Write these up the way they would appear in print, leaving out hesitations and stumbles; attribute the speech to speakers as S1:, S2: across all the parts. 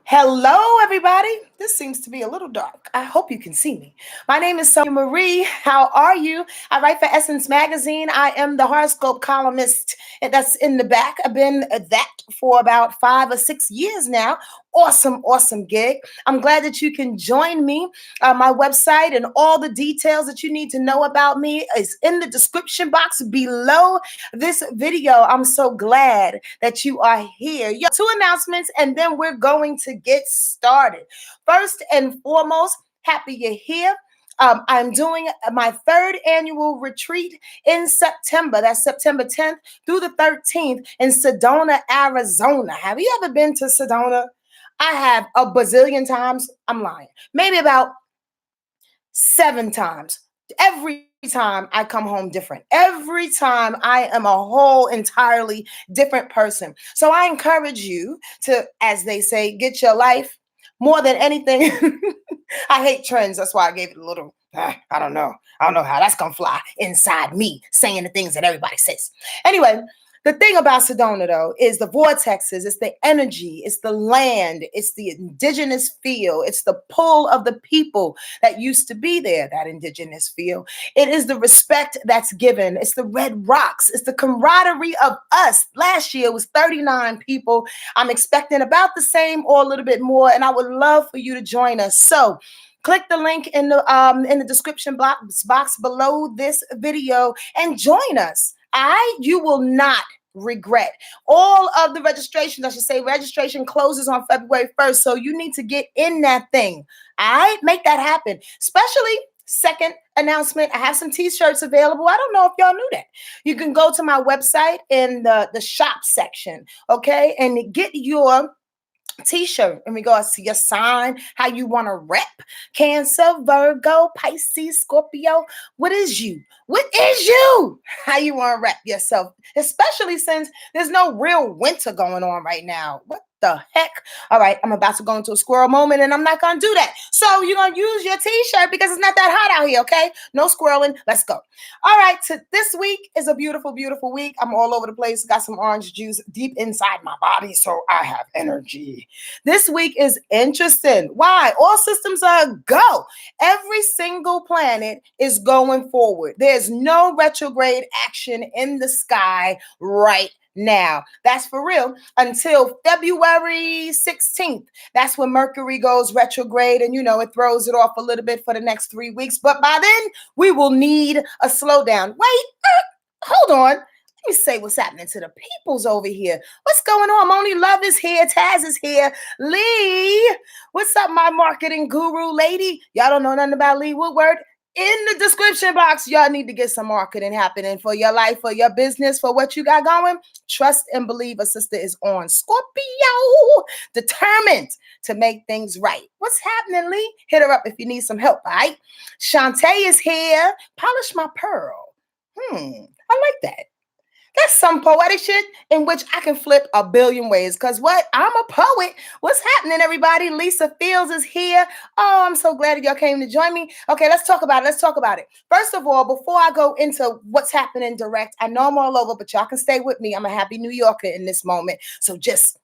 S1: Hello, everybody. This seems to be a little dark. I hope you can see me. My name is Sonia Marie. How are you? I write for Essence Magazine. I am the horoscope columnist that's in the back. I've been that for about 5 or 6 years now. Awesome gig. I'm glad that you can join me. My website and all the details that you need to know about me is in the description box below this video. I'm so glad that you are here. Two announcements, and then we're going to get started. First and foremost, happy you're here. I'm doing my third annual retreat in September. That's September 10th through the 13th in Sedona, Arizona. Have you ever been to Sedona? I have a bazillion times. I'm lying. Maybe about 7 times. Every time I come home different. Every time I am a whole entirely different person. So I encourage you to, as they say, get your life more than anything. I hate trends. That's why I gave it a little, I don't know. I don't know how that's going to fly inside me saying the things that everybody says. Anyway, the thing about Sedona, though, is the vortexes, it's the energy, it's the land, it's the indigenous feel, it's the pull of the people that used to be there, that indigenous feel. It is the respect that's given. It's the red rocks. It's the camaraderie of us. Last year was 39 people. I'm expecting about the same or a little bit more, and I would love for you to join us. So click the link in the description box below this video and join us. You will not regret. All of the registrations, I should say, registration closes on February 1st. So you need to get in that thing. Make that happen. Especially, second announcement, I have some t-shirts available. I don't know if y'all knew that. You can go to my website in the shop section, okay, and get your t-shirt in regards to your sign, how you want to rep. Cancer, Virgo, Pisces, Scorpio. What is you? What is you? How you want to rep yourself, especially since there's no real winter going on right now. What the heck? All right, I'm about to go into a squirrel moment, and I'm not going to do that. So you're going to use your t-shirt because it's not that hot out here, okay? No squirreling. Let's go. All right, so this week is a beautiful week. I'm all over the place. Got some orange juice deep inside my body, so I have energy. This week is interesting. Why? All systems are go. Every single planet is going forward. There's no retrograde action in the sky right now. That's for real. Until February 16th. That's when Mercury goes retrograde, and it throws it off a little bit for the next 3 weeks. But by then, we will need a slowdown. Wait, hold on. Let me say what's happening to the peoples over here. What's going on? Moni Love is here. Taz is here. Lee, what's up, my marketing guru lady? Y'all don't know nothing about Lee Woodward? In the description box, y'all need to get some marketing happening for your life, for your business, for what you got going. Trust and believe a sister is on. Scorpio, determined to make things right. What's happening, Lee? Hit her up if you need some help, all right? Shantae is here. Polish my pearl. I like that. That's some poetic shit in which I can flip a billion ways. Because what? I'm a poet. What's happening, everybody? Lisa Fields is here. Oh, I'm so glad y'all came to join me. Okay, let's talk about it. First of all, before I go into what's happening direct, I know I'm all over, but y'all can stay with me. I'm a happy New Yorker in this moment. So just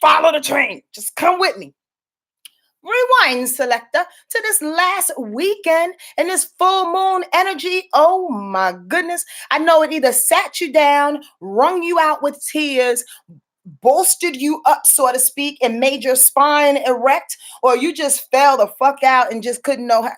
S1: follow the train. Just come with me. Rewind, selector, to this last weekend and this full moon energy. Oh my goodness. I know it either sat you down, wrung you out with tears, bolstered you up, so to speak, and made your spine erect, or you just fell the fuck out and just couldn't know how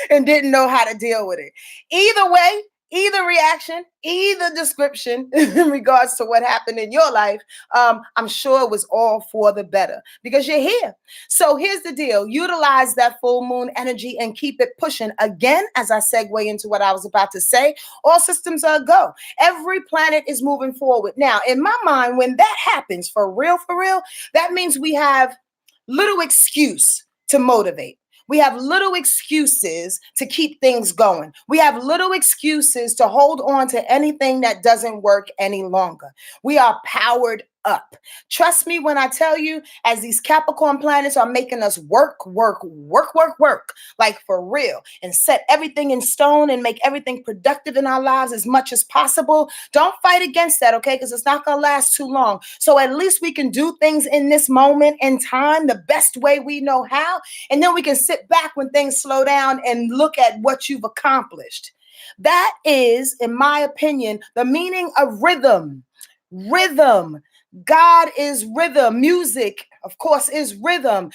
S1: and didn't know how to deal with it. Either way, either reaction, either description in regards to what happened in your life, I'm sure it was all for the better because you're here. So here's the deal. Utilize that full moon energy and keep it pushing. Again, as I segue into what I was about to say, all systems are go. Every planet is moving forward. Now, in my mind, when that happens, for real, that means we have little excuse to motivate. We have little excuses to keep things going. We have little excuses to hold on to anything that doesn't work any longer. We are powered up. Trust me when I tell you, as these Capricorn planets are making us work, work, work, work, work, like for real, and set everything in stone and make everything productive in our lives as much as possible. Don't fight against that, okay? Because it's not going to last too long. So at least we can do things in this moment in time the best way we know how. And then we can sit back when things slow down and look at what you've accomplished. That is, in my opinion, the meaning of rhythm. Rhythm. God is rhythm. Music, of course, is rhythm.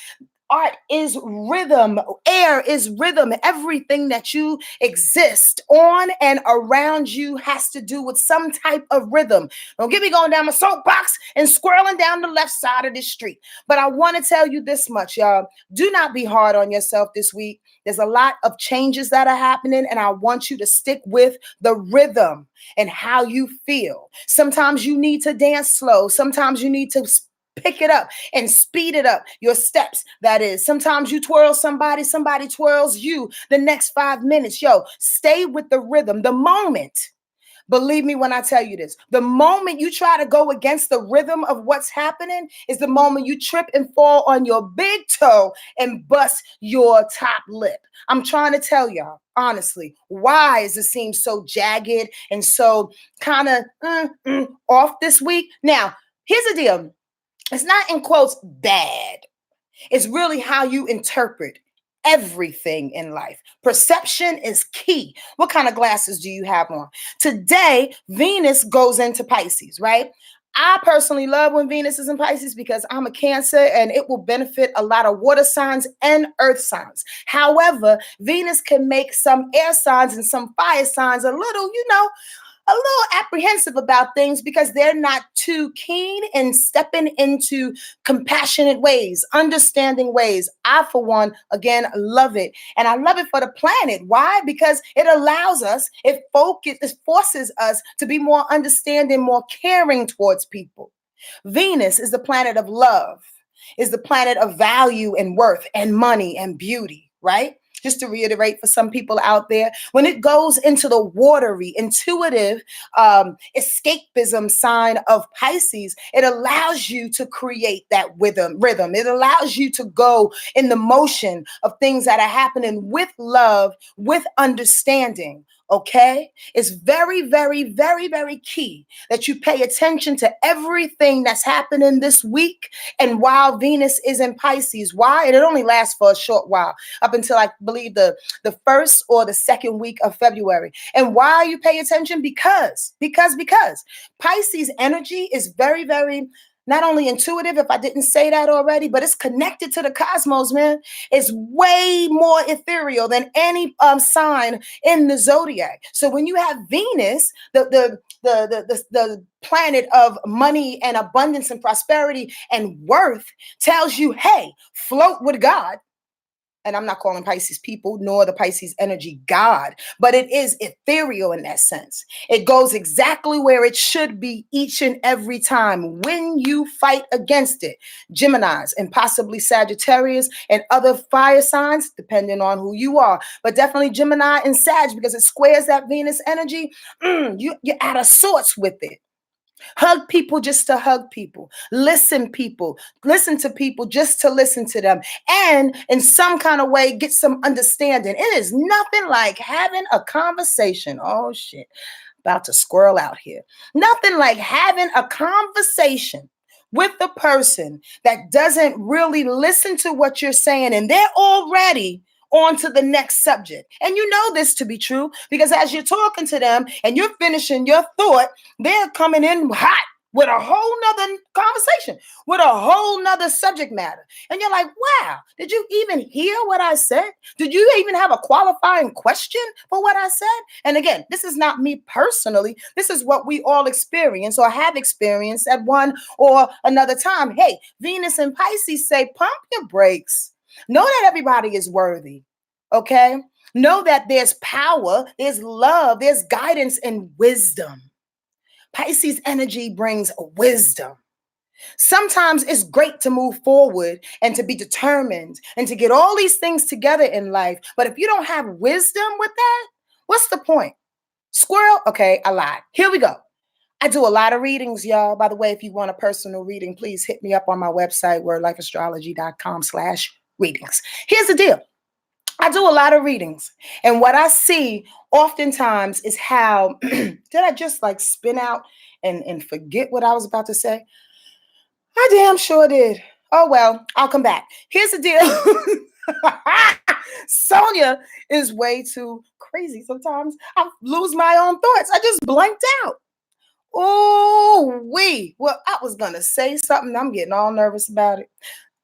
S1: Art is rhythm. Air is rhythm. Everything that you exist on and around you has to do with some type of rhythm. Don't get me going down my soapbox and squirreling down the left side of the street. But I want to tell you this much, y'all. Do not be hard on yourself this week. There's a lot of changes that are happening, and I want you to stick with the rhythm and how you feel. Sometimes you need to dance slow. Sometimes you need to pick it up and speed it up. Your steps, that is. Sometimes you twirl somebody, somebody twirls you the next 5 minutes. Yo, stay with the rhythm. The moment, believe me when I tell you this, the moment you try to go against the rhythm of what's happening is the moment you trip and fall on your big toe and bust your top lip. I'm trying to tell y'all, honestly, why does it seem so jagged and so kind of off this week? Now, here's the deal. It's not in quotes bad. It's really how you interpret everything in life. Perception is key. What kind of glasses do you have on? Today, Venus goes into Pisces, right? I personally love when Venus is in Pisces because I'm a Cancer and it will benefit a lot of water signs and earth signs. However, Venus can make some air signs and some fire signs a little, a little apprehensive about things because they're not too keen in stepping into compassionate ways, understanding ways. I, for one, again, love it. And I love it for the planet. Why? Because it allows us, it forces us to be more understanding, more caring towards people. Venus is the planet of love, is the planet of value and worth and money and beauty, right? Just to reiterate for some people out there, when it goes into the watery, intuitive, escapism sign of Pisces, it allows you to create that rhythm. It allows you to go in the motion of things that are happening with love, with understanding. Okay, it's very, very, very, very key that you pay attention to everything that's happening this week. And while Venus is in Pisces, why? And it only lasts for a short while, up until I believe the first or the second week of February. And why you pay attention? Because Pisces energy is very, very not only intuitive, if I didn't say that already, but it's connected to the cosmos, man. It's way more ethereal than any sign in the zodiac. So when you have Venus, the planet of money and abundance and prosperity and worth, tells you, hey, float with God. And I'm not calling Pisces people nor the Pisces energy God, but it is ethereal in that sense. It goes exactly where it should be each and every time when you fight against it. Geminis and possibly Sagittarius and other fire signs, depending on who you are, but definitely Gemini and Sag, because it squares that Venus energy. You're out of sorts with it. Hug people just to hug people. Listen to people just to listen to them. And in some kind of way, get some understanding. It is nothing like having a conversation. Oh, shit. About to squirrel out here. Nothing like having a conversation with the person that doesn't really listen to what you're saying. And they're already on to the next subject. And you know this to be true because as you're talking to them and you're finishing your thought, they're coming in hot with a whole nother conversation, with a whole nother subject matter. And you're like, wow, did you even hear what I said? Did you even have a qualifying question for what I said? And again, this is not me personally. This is what we all experience or have experienced at one or another time. Hey, Venus and Pisces say, pump your brakes. Know that everybody is worthy, okay? Know that there's power, there's love, there's guidance and wisdom. Pisces energy brings wisdom. Sometimes it's great to move forward and to be determined and to get all these things together in life. But if you don't have wisdom with that, what's the point? Squirrel? Okay, I lied. Here we go. I do a lot of readings, y'all. By the way, if you want a personal reading, please hit me up on my website, wordlifeastrology.com/readings. Here's the deal. I do a lot of readings. And what I see oftentimes is how, did I just like spin out and forget what I was about to say? I damn sure did. Oh, well, I'll come back. Here's the deal. Sonia is way too crazy sometimes. I lose my own thoughts. I just blanked out. Oh, well, I was going to say something. I'm getting all nervous about it.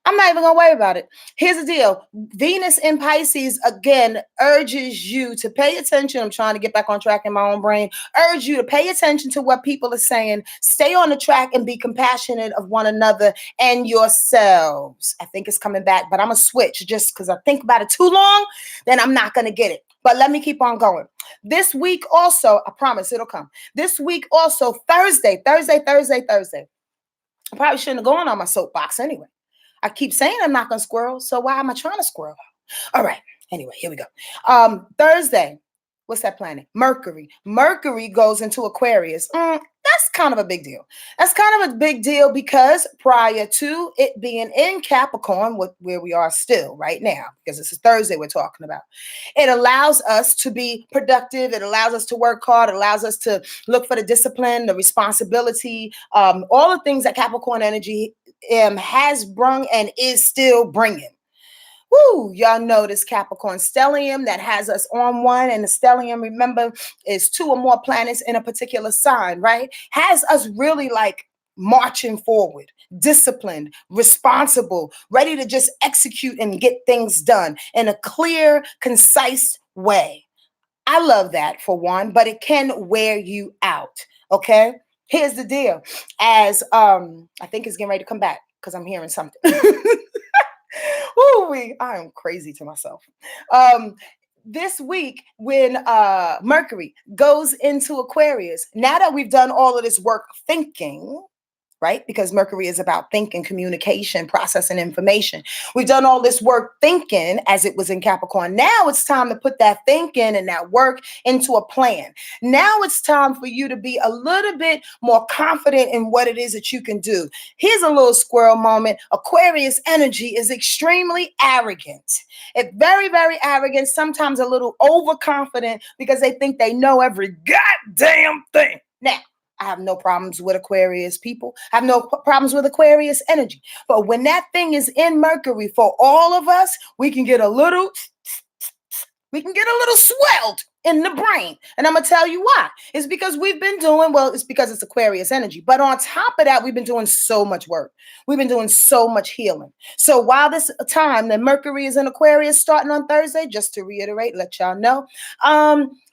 S1: I'm not even going to worry about it. Here's the deal. Venus in Pisces, again, urges you to pay attention. I'm trying to get back on track in my own brain. Urge you to pay attention to what people are saying. Stay on the track and be compassionate of one another and yourselves. I think it's coming back, but I'm going to switch just because I think about it too long, then I'm not going to get it. But let me keep on going. This week also, I promise it'll come. This week also, Thursday. I probably shouldn't have gone on my soapbox anyway. I keep saying I'm not going to squirrel, so why am I trying to squirrel? All right. Anyway, here we go. Thursday. What's that planet? Mercury. Mercury goes into Aquarius. That's kind of a big deal. That's kind of a big deal because prior to it being in Capricorn, where we are still right now, because this is Thursday we're talking about, it allows us to be productive. It allows us to work hard. It allows us to look for the discipline, the responsibility, all the things that Capricorn energy has brung and is still bringing. Woo, y'all know this Capricorn stellium that has us on one, and the stellium, remember, is 2 or more planets in a particular sign, right? Has us really like marching forward, disciplined, responsible, ready to just execute and get things done in a clear, concise way. I love that for one, but it can wear you out, okay? Here's the deal. As I think it's getting ready to come back because I'm hearing something. I am crazy to myself. This week, when Mercury goes into Aquarius, now that we've done all of this work thinking, right? Because Mercury is about thinking, communication, processing information. We've done all this work thinking as it was in Capricorn. Now it's time to put that thinking and that work into a plan. Now it's time for you to be a little bit more confident in what it is that you can do. Here's a little squirrel moment. Aquarius energy is extremely arrogant. It's very, very arrogant, sometimes a little overconfident because they think they know every goddamn thing. Now, I have no problems with Aquarius people. I have no problems with Aquarius energy. But when that thing is in Mercury for all of us, we can get a little swelled in the brain. And I'm going to tell you why. It's because we've been doing, it's because it's Aquarius energy. But on top of that, we've been doing so much work. We've been doing so much healing. So while this time that Mercury is in Aquarius starting on Thursday, just to reiterate, let y'all know,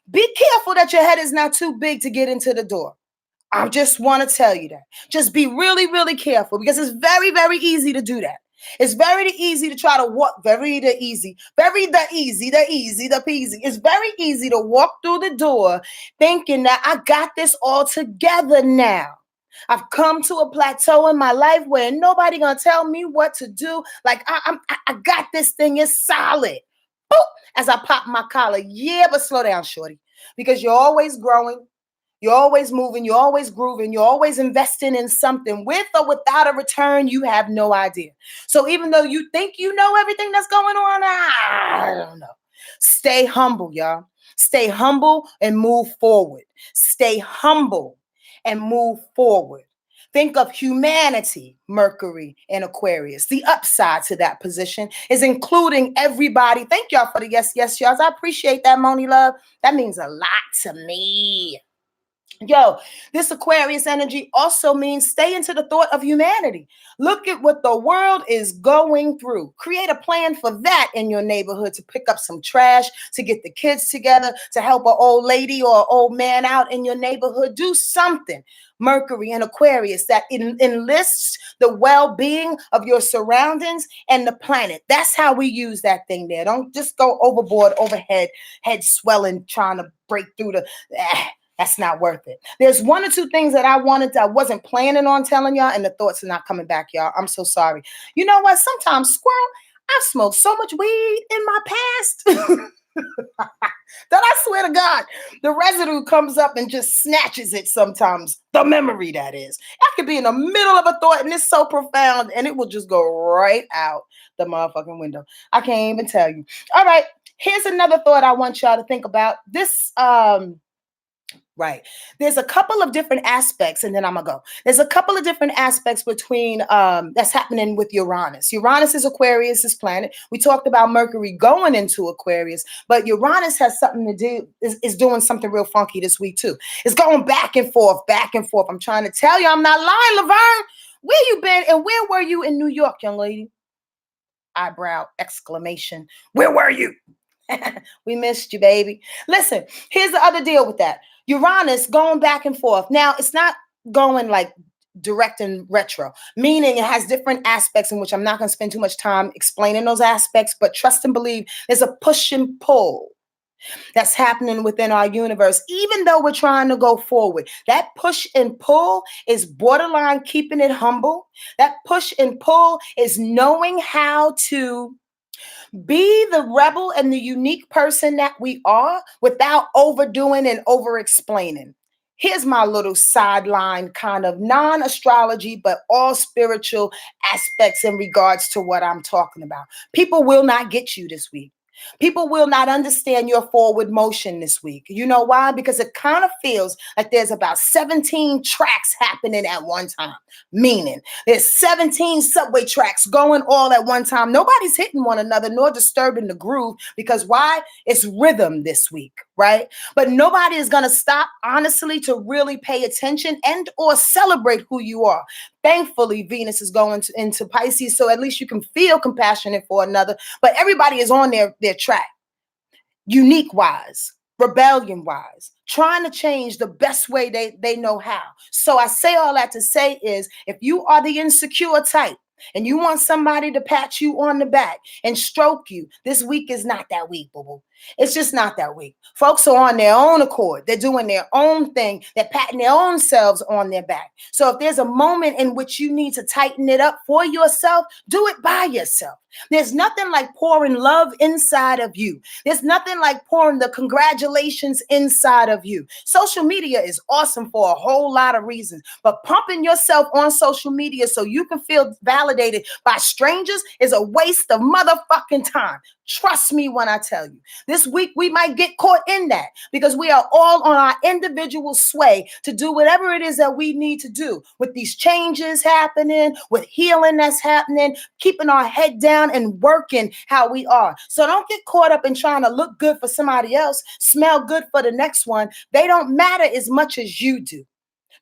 S1: be careful that your head is not too big to get into the door. I just want to tell you that. Just be really, really careful because it's very, very easy to do that. It's very easy to try to walk, the peasy. It's very easy to walk through the door thinking that I got this all together now. I've come to a plateau in my life where nobody gonna tell me what to do. Like I got this thing, it's solid. Boop, as I pop my collar. Yeah, but slow down, shorty, because you're always growing. You're always moving, you're always grooving, you're always investing in something with or without a return, you have no idea. So even though you think you know everything that's going on, I don't know. Stay humble, y'all. Stay humble and move forward. Stay humble and move forward. Think of humanity, Mercury and Aquarius. The upside to that position is including everybody. Thank y'all for the yes, y'all. I appreciate that, Moni Love. That means a lot to me. Yo, this Aquarius energy also means stay into the thought of humanity. Look at what the world is going through. Create a plan for that in your neighborhood, to pick up some trash, to get the kids together, to help an old lady or an old man out in your neighborhood. Do something. Mercury and Aquarius that enlists the well-being of your surroundings and the planet. That's how we use that thing there. Don't just go overboard, overhead, head swelling, trying to break through the... That's not worth it. There's 1 or 2 things that I wasn't planning on telling y'all, and the thoughts are not coming back, y'all. I'm so sorry. You know what? Sometimes, squirrel, I smoked so much weed in my past. That I swear to God, the residue comes up and just snatches it sometimes. The memory, that is. I could be in the middle of a thought and it's so profound and it will just go right out the motherfucking window. I can't even tell you. All right, here's another thought I want y'all to think about. Right. There's a couple of different aspects, and then I'm gonna go. There's a couple of different aspects between that's happening with Uranus. Uranus is Aquarius's planet. We talked about Mercury going into Aquarius, but Uranus has something to do, is doing something real funky this week too. It's going back and forth, back and forth. I'm trying to tell you, I'm not lying, Laverne. Where you been and where were you in New York, young lady? Eyebrow exclamation. Where were you? We missed you, baby. Listen, here's the other deal with that. Uranus going back and forth. Now, it's not going like direct and retro, meaning it has different aspects in which I'm not going to spend too much time explaining those aspects, but trust and believe there's a push and pull that's happening within our universe, even though we're trying to go forward. That push and pull is borderline keeping it humble. That push and pull is knowing how to be the rebel and the unique person that we are without overdoing and over explaining. Here's my little sideline kind of non-astrology, but all spiritual aspects in regards to what I'm talking about. People will not get you this week. People will not understand your forward motion this week. You know why? Because it kind of feels like there's about 17 tracks happening at one time, meaning there's 17 subway tracks going all at one time. Nobody's hitting one another nor disturbing the groove because why? It's rhythm this week, right? But nobody is going to stop, honestly, to really pay attention and or celebrate who you are. Thankfully, Venus is going into Pisces, so at least you can feel compassionate for another. But everybody is on their track, unique wise, rebellion wise, trying to change the best way they know how. So I say all that to say is, if you are the insecure type and you want somebody to pat you on the back and stroke you, this week is not that week, boo-boo. It's just not that week. Folks are on their own accord. They're doing their own thing. They're patting their own selves on their back. So if there's a moment in which you need to tighten it up for yourself, do it by yourself. There's nothing like pouring love inside of you. There's nothing like pouring the congratulations inside of you. Social media is awesome for a whole lot of reasons, but pumping yourself on social media so you can feel validated by strangers is a waste of motherfucking time. Trust me when I tell you. This week we might get caught in that because we are all on our individual sway to do whatever it is that we need to do with these changes happening, with healing that's happening, keeping our head down and working how we are. So don't get caught up in trying to look good for somebody else, smell good for the next one. They don't matter as much as you do.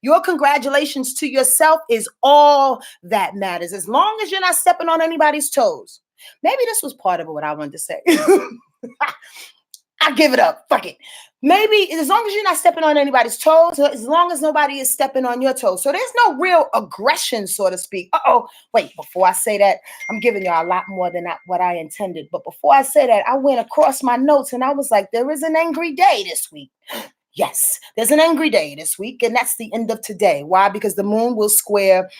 S1: Your congratulations to yourself is all that matters, as long as you're not stepping on anybody's toes. Maybe this was part of what I wanted to say. I give it up. Fuck it. Maybe as long as you're not stepping on anybody's toes, as long as nobody is stepping on your toes. So there's no real aggression, so to speak. Uh-oh. Wait, before I say that, I'm giving y'all a lot more than what I intended. But before I say that, I went across my notes and I was like, there is an angry day this week. Yes, there's an angry day this week, and that's the end of today. Why? Because the moon will square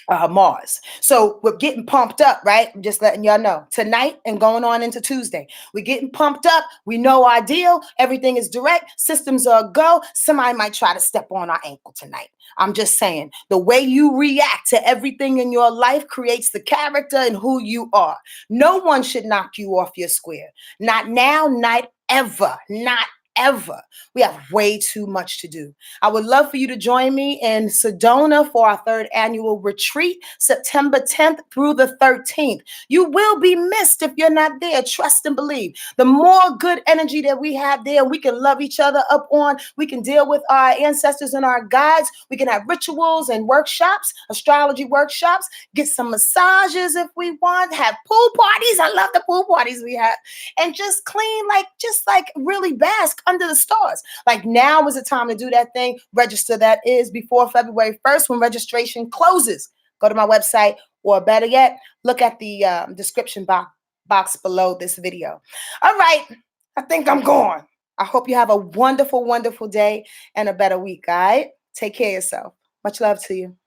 S1: Mars. So we're getting pumped up, right? I'm just letting y'all know. Tonight and going on into Tuesday, we're getting pumped up. We know our deal. Everything is direct. Systems are a go. Somebody might try to step on our ankle tonight. I'm just saying, the way you react to everything in your life creates the character and who you are. No one should knock you off your square. Not now, not ever. Not ever. We have way too much to do. I would love for you to join me in Sedona for our third annual retreat, September 10th through the 13th. You will be missed if you're not there. Trust and believe. The more good energy that we have there, we can love each other up on. We can deal with our ancestors and our guides. We can have rituals and workshops, astrology workshops, get some massages if we want, have pool parties. I love the pool parties we have. And just clean, just really bask under the stars. Like now is the time to do that thing. Register. That is before February 1st when registration closes. Go to my website, or better yet, look at the description box below this video. All right. I think I'm gone. I hope you have a wonderful, wonderful day and a better week. All right. Take care of yourself. Much love to you.